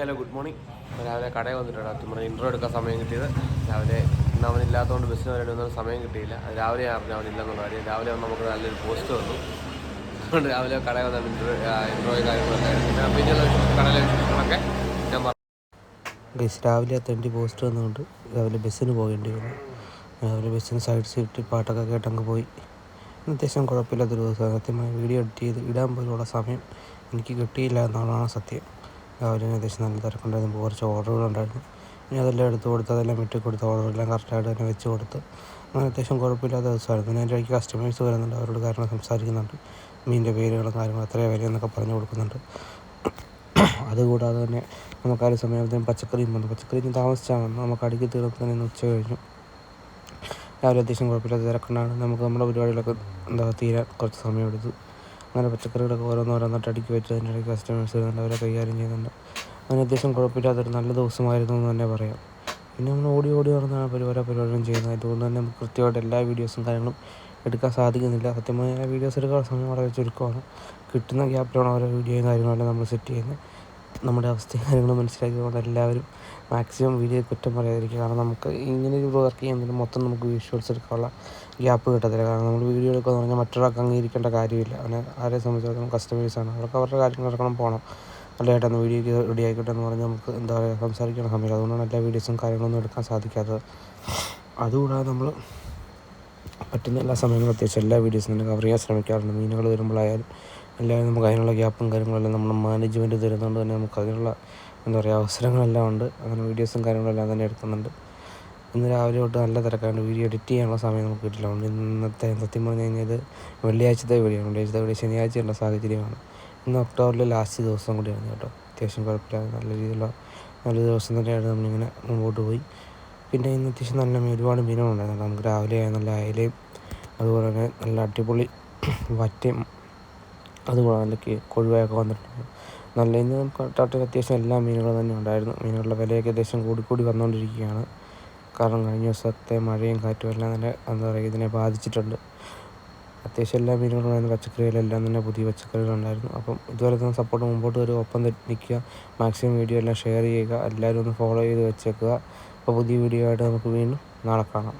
Hello, good morning. രാവിലെ കടയിൽ വന്നിട്ടുണ്ട്. നമ്മുടെ ഇൻട്രോ എടുക്കാൻ സമയം കിട്ടിയത് രാവിലെ. ഇന്ന് അവനില്ലാത്തതുകൊണ്ട് ബസ്സിന് വരാനൊന്നും സമയം കിട്ടിയില്ല. അത് രാവിലെ അറിഞ്ഞു അവനില്ലെന്നുള്ള കാര്യം. രാവിലെ വന്ന് നമുക്ക് നല്ലൊരു പോസ്റ്റ് വന്നു. അതുകൊണ്ട് രാവിലെ കടയിൽ വന്ന ഇൻട്രോയും കാര്യങ്ങളൊക്കെ പിന്നെയുള്ള കടയിലെ വിശേഷങ്ങളൊക്കെ ഞാൻ പറഞ്ഞു. രാവിലെ തെണ്ടി പോസ്റ്റ് വന്നുകൊണ്ട് രാവിലെ ബസ്സിന് പോകേണ്ടി വന്നു. രാവിലെ ബസ്സിന് സൈഡ് സീറ്റ് പാട്ടൊക്കെ കേട്ടങ്ങ് പോയി. അത്യാവശ്യം കുഴപ്പമില്ലാത്തൊരു ദിവസം. സത്യമായി വീഡിയോ എഡിറ്റ് ചെയ്ത് ഇടാൻ പോലുള്ള സമയം എനിക്ക് കിട്ടിയില്ല എന്നുള്ളതാണ് സത്യം. രാവിലെ അത്യാവശ്യം നല്ല തിരക്കുണ്ടായിരുന്നു. കുറച്ച് ഓർഡറുകളുണ്ടായിരുന്നു. ഇനി അതെല്ലാം എടുത്ത് കൊടുത്ത് അതെല്ലാം വിട്ട് കൊടുത്ത് ഓർഡറെല്ലാം കറക്റ്റായിട്ട് തന്നെ വെച്ച് കൊടുത്ത് അങ്ങനെ അത്യാവശ്യം കുഴപ്പമില്ലാത്ത ദിവസമായിരുന്നു. പിന്നെ എൻ്റെ ഇടയ്ക്ക് കസ്റ്റമേഴ്സ് വരുന്നുണ്ട്. അവരോട് കാര്യങ്ങൾ സംസാരിക്കുന്നുണ്ട്. മീനിൻ്റെ പേരുകളും കാര്യങ്ങളും എത്രയാണ് വിലയെന്നൊക്കെ പറഞ്ഞു കൊടുക്കുന്നുണ്ട്. അതുകൂടാതെ തന്നെ നമുക്ക് ആ ഒരു സമയത്തിന് പച്ചക്കറിയും വന്നു. പച്ചക്കറിയും താമസിച്ചാൽ വന്നു. നമുക്ക് അടുക്കി തീർത്ത് തന്നെ ഉച്ച കഴിഞ്ഞു. രാവിലെ അത്യാവശ്യം കുഴപ്പമില്ലാത്ത തിരക്കുണ്ടായിരുന്നു. നമുക്ക് നമ്മുടെ പരിപാടികളൊക്കെ തീരാൻ കുറച്ച് സമയമെടുത്തു. അങ്ങനെ പച്ചക്കറികളൊക്കെ ഓരോന്നോരോന്നായിട്ട് അടുക്കി വെച്ച് അതിൻ്റെ ഇടയ്ക്ക് കസ്റ്റമേഴ്സ് വരുന്നുണ്ട്. അവരെ കൈകാര്യം ചെയ്യുന്നുണ്ട്. അങ്ങനെ അത്യാവശ്യം കുഴപ്പമില്ലാത്തൊരു നല്ല ദിവസമായിരുന്നു എന്ന് തന്നെ പറയാം. പിന്നെ നമ്മൾ ഓടി നടന്നാണ് ഓരോ പരിപാടികളും ചെയ്യുന്നത്. അതുകൊണ്ട് തന്നെ നമുക്ക് കൃത്യമായിട്ട് എല്ലാ വീഡിയോസും കാര്യങ്ങളും എടുക്കാൻ സാധിക്കുന്നില്ല. സത്യമായ വീഡിയോസ് എടുക്കാനുള്ള സമയം വളരെ ചുരുക്കമാണ്. കിട്ടുന്ന ഗ്യാപ്പിലാണ് ഓരോ വീഡിയോയും കാര്യങ്ങളെല്ലാം നമ്മൾ സെറ്റ് ചെയ്യുന്നത്. നമ്മുടെ അവസ്ഥയും കാര്യങ്ങളും മനസ്സിലാക്കിക്കൊണ്ട് എല്ലാവരും മാക്സിമം വീഡിയോ കുറ്റം പറയാതിരിക്കുക. കാരണം നമുക്ക് ഇങ്ങനെ ഒരു വർക്ക് ചെയ്യുന്നതിന് മൊത്തം നമുക്ക് വിഷ്വൽസ് എടുക്കാനുള്ള ഗ്യാപ്പ് കിട്ടത്തില്ല. കാരണം നമ്മൾ വീഡിയോ എടുക്കുക എന്ന് പറഞ്ഞാൽ മറ്റൊരാൾക്ക് അംഗീകരിക്കേണ്ട കാര്യമില്ല. അങ്ങനെ ആരെ സംബന്ധിച്ചിടത്തോളം കസ്റ്റമേഴ്സാണ്. അവർക്ക് അവരുടെ കാര്യങ്ങൾ നടക്കണം, പോകണം. നല്ലതായിട്ടൊന്ന് വീഡിയോ റെഡി ആയിക്കോട്ടെ എന്ന് പറഞ്ഞാൽ നമുക്ക് സംസാരിക്കണം സമയമില്ല. അതുകൊണ്ടാണ് എല്ലാ വീഡിയോസും കാര്യങ്ങളൊന്നും എടുക്കാൻ സാധിക്കാത്തത്. അതുകൂടാതെ നമ്മൾ പറ്റുന്ന എല്ലാ സമയങ്ങളും അത്യാവശ്യം എല്ലാ വീഡിയോസും തന്നെ കവർ ചെയ്യാൻ ശ്രമിക്കാറുണ്ട്. മീനുകൾ വരുമ്പോഴായാലും എല്ലാവരും നമുക്ക് അതിനുള്ള ഗ്യാപ്പും കാര്യങ്ങളെല്ലാം നമ്മുടെ മാനേജ്മെൻറ്റ് തരുന്നതുകൊണ്ട് തന്നെ നമുക്ക് അതിനുള്ള അവസരങ്ങളെല്ലാം ഉണ്ട്. അങ്ങനെ വീഡിയോസും കാര്യങ്ങളെല്ലാം തന്നെ എടുക്കുന്നുണ്ട്. ഇന്ന് രാവിലെ തൊട്ട് നല്ല തിരക്കാണ്. വീഡിയോ എഡിറ്റ് ചെയ്യാനുള്ള സമയം നമുക്ക് കിട്ടില്ല. അതുകൊണ്ട് ഇന്നത്തെ സത്യം പറഞ്ഞു കഴിഞ്ഞാൽ ഇത് വെള്ളിയാഴ്ചത്തെ വീഡിയോ ശനിയാഴ്ചയുള്ള സാഹചര്യമാണ്. ഇന്ന് ഒക്ടോബറിലെ ലാസ്റ്റ് ദിവസം കൂടിയാണ് കേട്ടോ. അത്യാവശ്യം കുഴപ്പമില്ലാതെ നല്ല രീതിയിലുള്ള നല്ല ദിവസം തന്നെയാണ്. നമ്മളിങ്ങനെ മുമ്പോട്ട് പോയി. പിന്നെ ഇന്ന് അത്യാവശ്യം നല്ല ഒരുപാട് മീനുകളുണ്ടായിരുന്നു. നമുക്ക് രാവിലെ നല്ല അയലയും അതുപോലെ തന്നെ നല്ല അടിപൊളി വറ്റയും അതുപോലെ നല്ല കൊഴുവയൊക്കെ വന്നിട്ടുണ്ട്. നല്ല ഇന്ന് തട്ടിൽ അത്യാവശ്യം എല്ലാ മീനുകളും തന്നെ ഉണ്ടായിരുന്നു. മീനുകളുടെ വിലയൊക്കെ അത്യാവശ്യം കൂടി വന്നുകൊണ്ടിരിക്കുകയാണ്. കാരണം കഴിഞ്ഞ ദിവസത്തെ മഴയും കാറ്റും എല്ലാം തന്നെ ഇതിനെ ബാധിച്ചിട്ടുണ്ട്. അത്യാവശ്യം എല്ലാ മീനുകളും പച്ചക്കറികളെല്ലാം തന്നെ പുതിയ പച്ചക്കറികളുണ്ടായിരുന്നു. അപ്പം ഇതുവരെ തന്നെ സപ്പോർട്ട് മുമ്പോട്ട് വരും. ഒപ്പം നിൽക്കുക. മാക്സിമം വീഡിയോ എല്ലാം ഷെയർ ചെയ്യുക. എല്ലാവരും ഒന്ന് ഫോളോ ചെയ്ത് വെച്ചേക്കുക. അപ്പോൾ പുതിയ വീഡിയോ ആയിട്ട് നമുക്ക് വീണ്ടും നാളെ കാണാം.